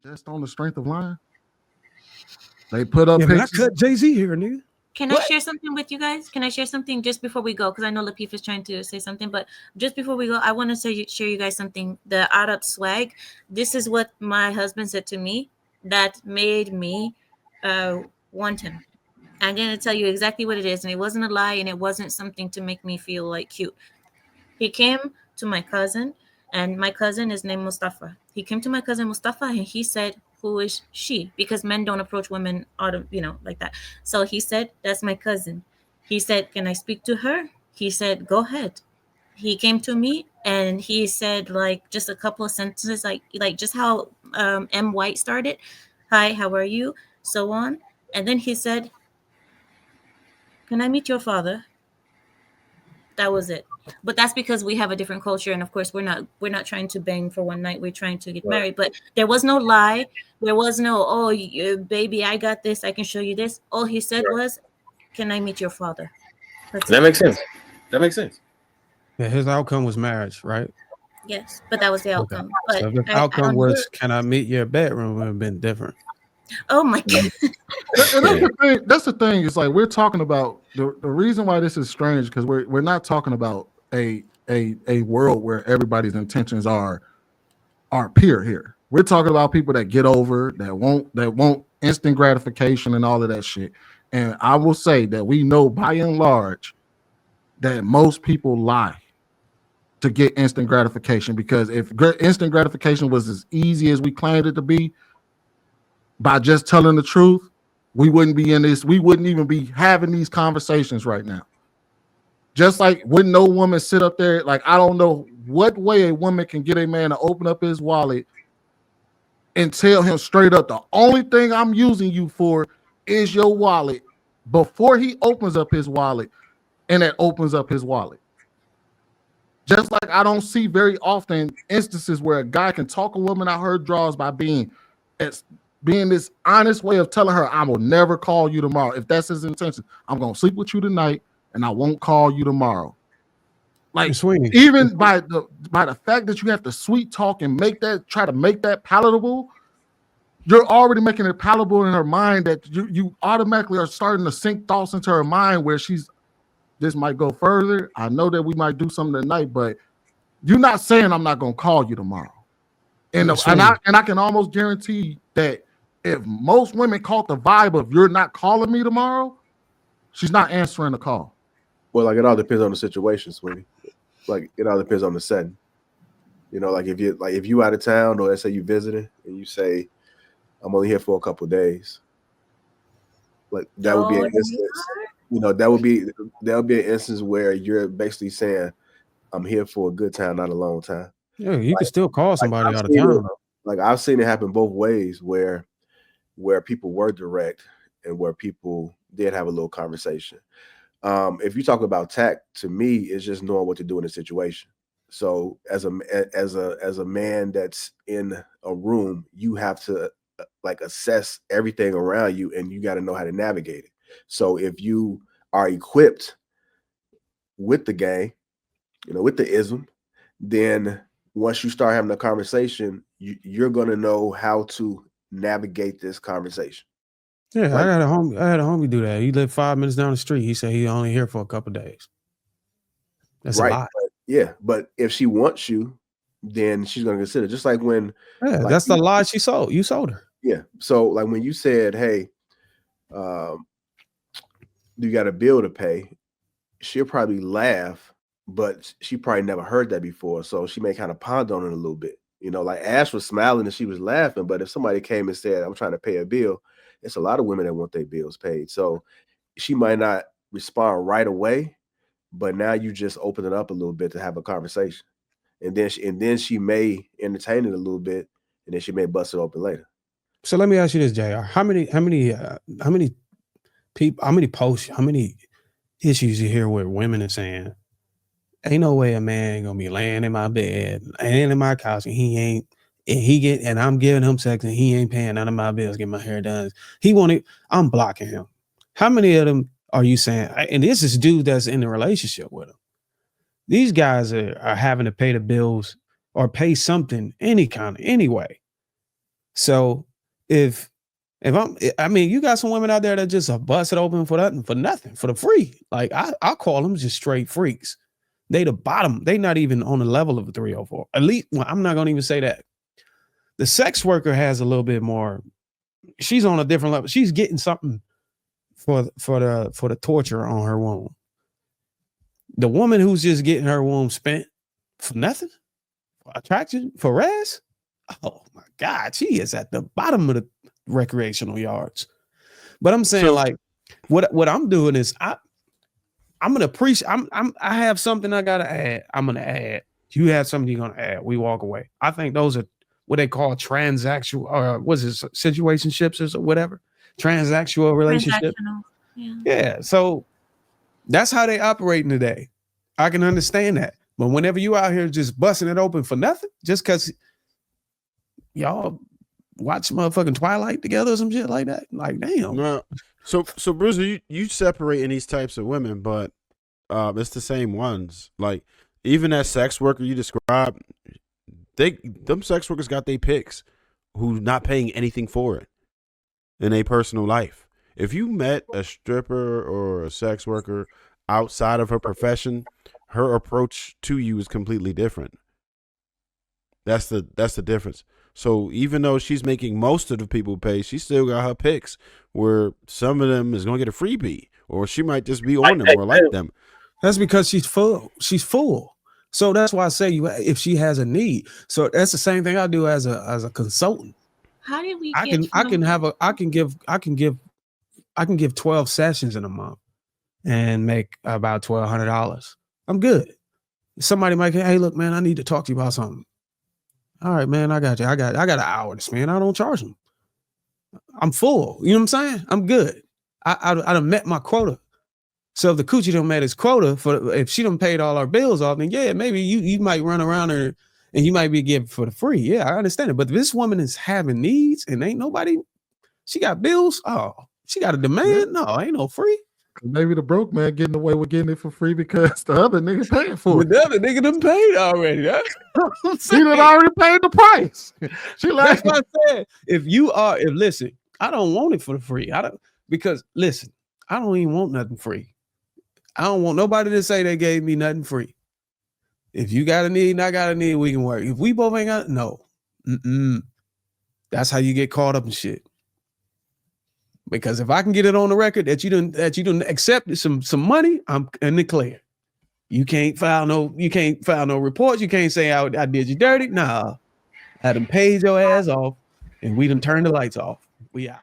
just on the strength of lying. They put up Yeah, man, I pictures. cut Jay-Z here, nigga. Can I share something with you guys? Can I share something just before we go? Because I know Lapeef is trying to say something, but just before we go, I want to share you guys something. The Arab swag. This is what my husband said to me that made me want him. I'm going to tell you exactly what it is, and it wasn't a lie, and it wasn't something to make me feel like cute. He came to my cousin, and my cousin is named Mustafa. He came to my cousin Mustafa, and he said, "Who is she?" Because men don't approach women out of, like that. So he said, "That's my cousin." He said, "Can I speak to her?" He said, "Go ahead." He came to me and he said like just a couple of sentences, like just how M. White started. "Hi, how are you?" So on. And then he said, "Can I meet your father?" That was it. But that's because we have a different culture, and of course we're not trying to bang for one night. We're trying to get married. But there was no lie. There was no, "Oh, baby, I got this, I can show you this." All he said was, "Can I meet your father?" That makes sense. That makes sense. Yeah, his outcome was marriage, right? Yes, but that was the outcome. But so if the outcome was, "Can I meet your bedroom?" would have been different. Oh my God. That's the thing. It's like we're talking about the reason why this is strange, because we're not talking about a world where everybody's intentions are pure here. We're talking about people that get over, that want instant gratification and all of that shit. And I will say that we know by and large that most people lie to get instant gratification, because if instant gratification was as easy as we claimed it to be, by just telling the truth, we wouldn't be in this. We wouldn't even be having these conversations right now. Just like when no woman sit up there, like I don't know what way a woman can get a man to open up his wallet and tell him straight up, "The only thing I'm using you for is your wallet," before he opens up his wallet, and it opens up his wallet. Just like I don't see very often instances where a guy can talk a woman out her draws by being this honest way of telling her, "I will never call you tomorrow." If that's his intention, "I'm gonna sleep with you tonight and I won't call you tomorrow." Like Sweeney, even by the fact that you have to sweet talk and try to make that palatable, you're already making it palatable in her mind, that you automatically are starting to sink thoughts into her mind where this might go further. I know that we might do something tonight, but you're not saying I'm not gonna call you tomorrow. And I can almost guarantee that if most women caught the vibe of "you're not calling me tomorrow," she's not answering the call. Well, like it all depends on the situation, Sweeney. Like it all depends on the setting. Like if you out of town, or let's say you visiting and you say, "I'm only here for a couple of days," like that would be an instance. That would be an instance where you're basically saying, "I'm here for a good time, not a long time." Yeah, you can still call somebody out of town. Like I've seen it happen both ways, where people were direct and where people did have a little conversation. If you talk about tact, to me, it's just knowing what to do in a situation. So as a man that's in a room, you have to like assess everything around you, and you got to know how to navigate it. So if you are equipped with the game, with the ism, then once you start having a conversation, you're going to know how to navigate this conversation. Yeah, I had a homie do that. He lived 5 minutes down the street. He said he only here for a couple of days. That's right. A lot. But if she wants you, then she's going to consider. Just like when, that's the lie she sold. You sold her. Yeah. So like when you said, "Hey, you got a bill to pay," she'll probably laugh, but she probably never heard that before. So she may kind of ponder on it a little bit. Like Ash was smiling and she was laughing, but if somebody came and said, "I'm trying to pay a bill," it's a lot of women that want their bills paid. So she might not respond right away, but now you just open it up a little bit to have a conversation. And then she may entertain it a little bit, and then she may bust it open later. So let me ask you this, JR. How many people, how many posts, how many issues you hear where women are saying, "Ain't no way a man gonna be laying in my bed and in my couch and I'm giving him sex and he ain't paying none of my bills, get my hair done. I'm blocking him." How many of them are you saying? And this is dude that's in a relationship with him. These guys are having to pay the bills or pay something, any way. So if I mean, you got some women out there that just are busted open for nothing, for the free. Like I call them just straight freaks. They the bottom. They not even on the level of a 304. At least, well, I'm not gonna even say that. The sex worker has a little bit more. She's on a different level. She's getting something for the torture on her womb. The woman who's just getting her womb spent for nothing, for attraction, for res. Oh my God, she is at the bottom of the recreational yards. But I'm saying, like, what I'm doing is I'm gonna appreciate. I have something I gotta add. I'm gonna add. You have something you're gonna add. We walk away. I think those are what they call transactional, or what's it, situationships or whatever. Transactional relationship. Yeah. So that's how they operating today. I can understand that. But whenever you out here just busting it open for nothing, just because y'all watch motherfucking Twilight together or some shit like that, like damn. No. So Bruiser, you separating these types of women, but it's the same ones. Like even that sex worker you described, them sex workers got their picks who not paying anything for it in a personal life. If you met a stripper or a sex worker outside of her profession, her approach to you is completely different. That's the difference. So even though she's making most of the people pay, she still got her picks where some of them is gonna get a freebie, or she might just be on them or like them. That's because she's full. She's full. So that's why I say if she has a need. So that's the same thing I do as a consultant. How did we? I can give 12 sessions in a month and make about $1,200. I'm good. Somebody might say, hey, look, man, I need to talk to you about something. All right, man, I got you. I got an hour this, man. I don't charge them. I'm full. You know what I'm saying? I'm good. I done met my quota. So if the coochie done met his quota, if she done paid all our bills off, then yeah, maybe you might run around her and you might be given for the free. Yeah, I understand it. But if this woman is having needs and ain't nobody, she got bills. Oh, she got a demand. No, ain't no free. Maybe the broke man getting away with getting it for free because the other nigga paying for it. The other nigga done paid already. She done already paid the price. She like, that's what I said. Listen, I don't want it for the free. Because listen, I don't even want nothing free. I don't want nobody to say they gave me nothing free. If you got a need and I got a need, we can work. If we both ain't got no. That's how you get caught up in shit. Because if I can get it on the record that you done accepted some money, I'm in the clear. You can't file no reports. You can't say I did you dirty. Nah. I done paid your ass off and we done turned the lights off. We out.